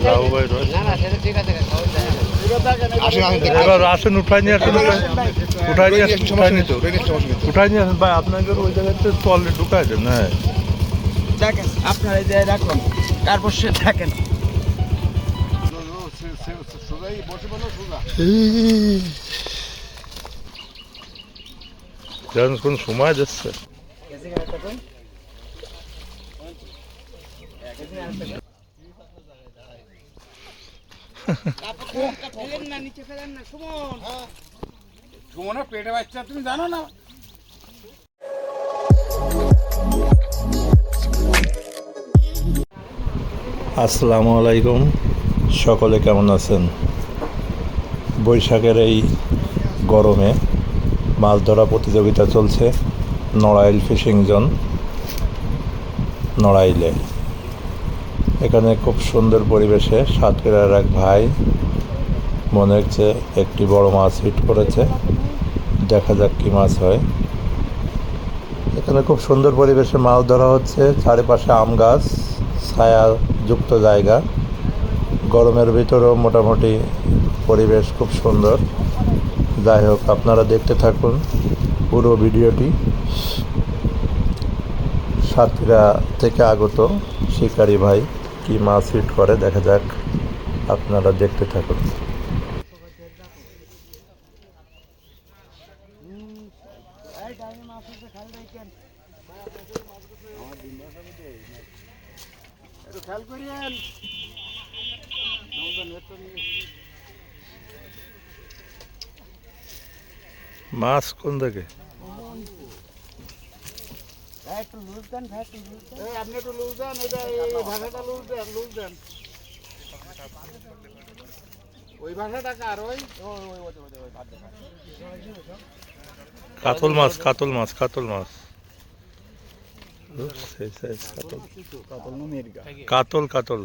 লাউ ভাই রয় এবার আসেন উঠাই নিয়ে আসেন উঠাই নিয়ে আসেন উঠাই নিয়ে আসেন ভাই আপনাকে ওই জায়গাতে তলে ঢুকাই দেন। হ্যাঁ দেখেন আপনারা এই যে রাখুন তারপর সে দেখেন কোন সময় যাচ্ছে পেটে বাচ্চা তুমি জানো না। আসসালামু আলাইকুম, সকলে কেমন আছেন? বৈশাখের এই গরমে মাছ ধরা প্রতিযোগিতা চলছে নড়াইল ফিশিং জোন নড়াইলে। এখানে খুব সুন্দর পরিবেশে সাতক্ষীরার এক ভাই মনে হচ্ছে একটি বড় মাছ হিট করেছে, দেখা যাক কি মাছ হয়। এখানে খুব সুন্দর পরিবেশে মাছ ধরা হচ্ছে, চারিপাশে আম গাছ, ছায়াযুক্ত জায়গা, গরমের ভিতরেও মোটামুটি পরিবেশ খুব সুন্দর। যাই হোক, আপনারা দেখতে থাকুন পুরো ভিডিওটি। সাতক্ষীরা থেকে আগত শিকারি ভাই কি মাছ হিট করে দেখা যাক, আপনারা দেখতে থাকুন। মাছ কোন দিকে? আপনি একটু লুজ দেন, এটা ভাষাটা লুজ দেন ওই ভাষাটা কার? ওই কাতল মাছ, কাতল মাছ, কাতল মাছ, কাতল কাতল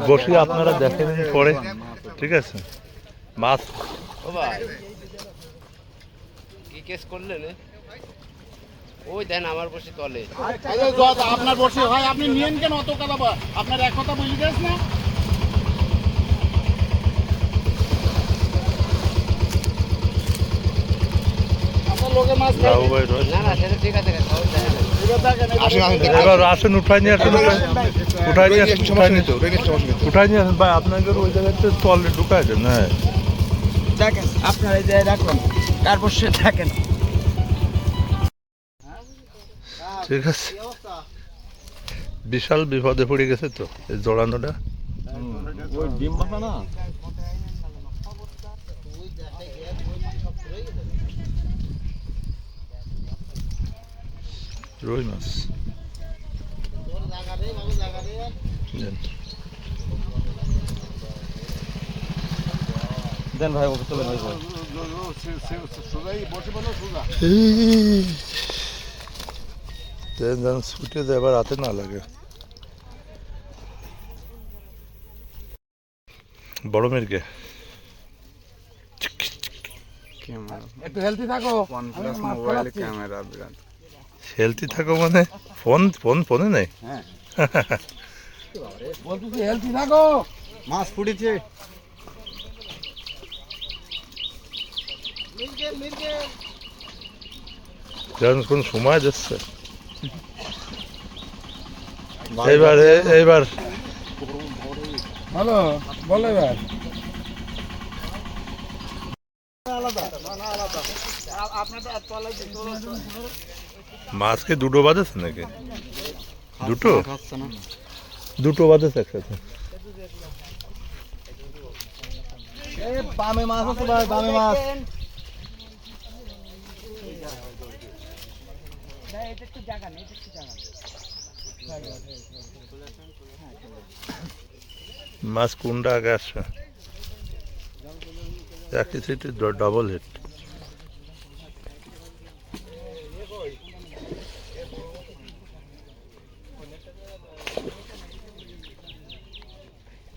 বসি আপনারা দেখেন পরে, ঠিক আছে? মাছ কি কেস করলেন? ওই দেন আমার বসে তলে। আপনার বসে হয়, আপনি নিয়েন কেন অত কথা? আপনার এক কথা বলি যাস না। লাউ ভাই রয় না না সেটা ঠিক আছে, এবার আসেন উঠাই নিয়ে আসেন উঠাই নিয়ে আসেন উঠাই নিয়ে আসেন ভাই আপনাকে ওই জায়গাতে তলে ঢুকাই দেন। হ্যাঁ দেখেন আপনারা এই যে রাখুন তারপর সে দেখেন। ঠিক আছে, বিশাল বিপদে পড়ে গেছে তো এই জড়ানোটা। ডিম বাসা না রুই মাছ দেন ভাই, ওকে চলে ভাই। ছুটে দেবার হাতে না লাগে। বড় মেরকে একটু হেলদি থাকো। মোবাইল ক্যামেরা বিরাট হেলদি থাকো মানে ফোন ফোন ফোনে নেই। বলতেছি হেলদি থাকো। মাছ ফুটেছে। কোন সময় যাচ্ছে এইবার এইবার হ্যালো বলো এবার। মাছ কি দুটো বাজেছে নাকি? দুটো দুটো বাজেছে একসাথে। বামে মাছ আছে ভাই, বামে মাছ। মাছ কোনটা আগে আসছে? একই সিটি ডবল হিট।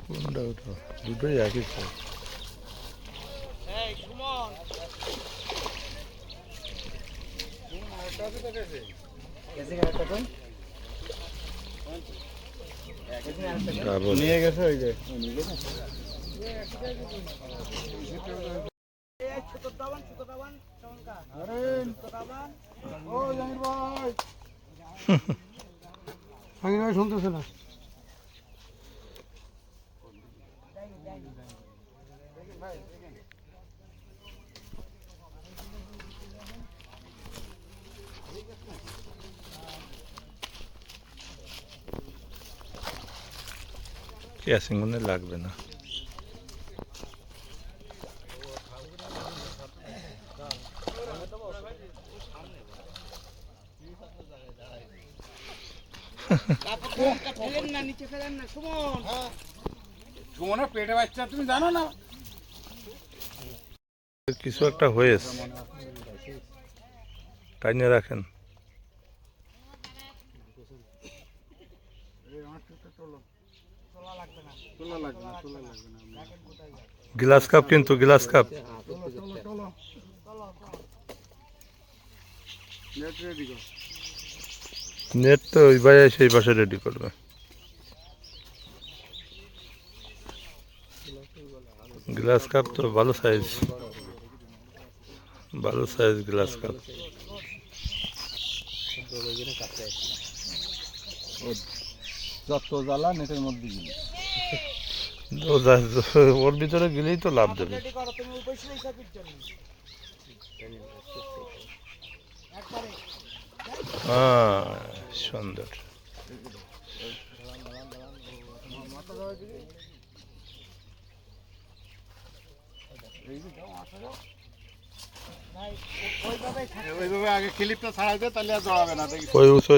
কোনটা ওটা? দুটোই একই সাইজ। শ্রাবণ। নিয়ে গেছে ওই যে শুনতেছে না ক্যাসিং মনে হয় লাগবে না। সুমনের পেটে বাচ্চা তুমি জানো না? কিছু একটা হয়েছে, টাইনে রাখেন। গ্লাস কাপ কিন্তু, গ্লাস কাপ। নেট তো ওই ভাই সেই পাশে রেডি করবে। গ্লাস কাপ তো ভালো সাইজ, ভালো সাইজ গ্লাস কাপ। যত জ্বালা নেটের মধ্যে গেলে ওর ভিতরে গেলেই তো লাভ দেবে। হ্যাঁ, সুন্দর। ওইভাবে আগে ক্লিপটা ছাড়াই দে, তাহলে আর জড়াবে না। দেখি ওই উঁচু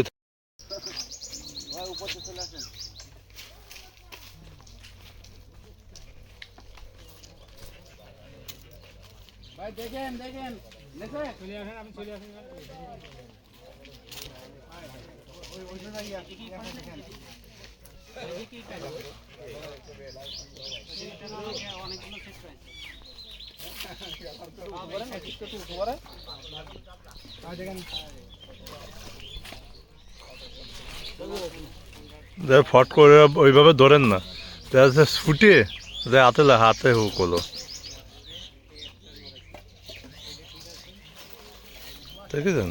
ভাই দেখেন দেখেন চলে আসেন, আপনি চলে আসেন। ফট করে ওইভাবে ধরেন না, ফুটিয়ে হাতে হাতে হুক হলো, দেখেছেন?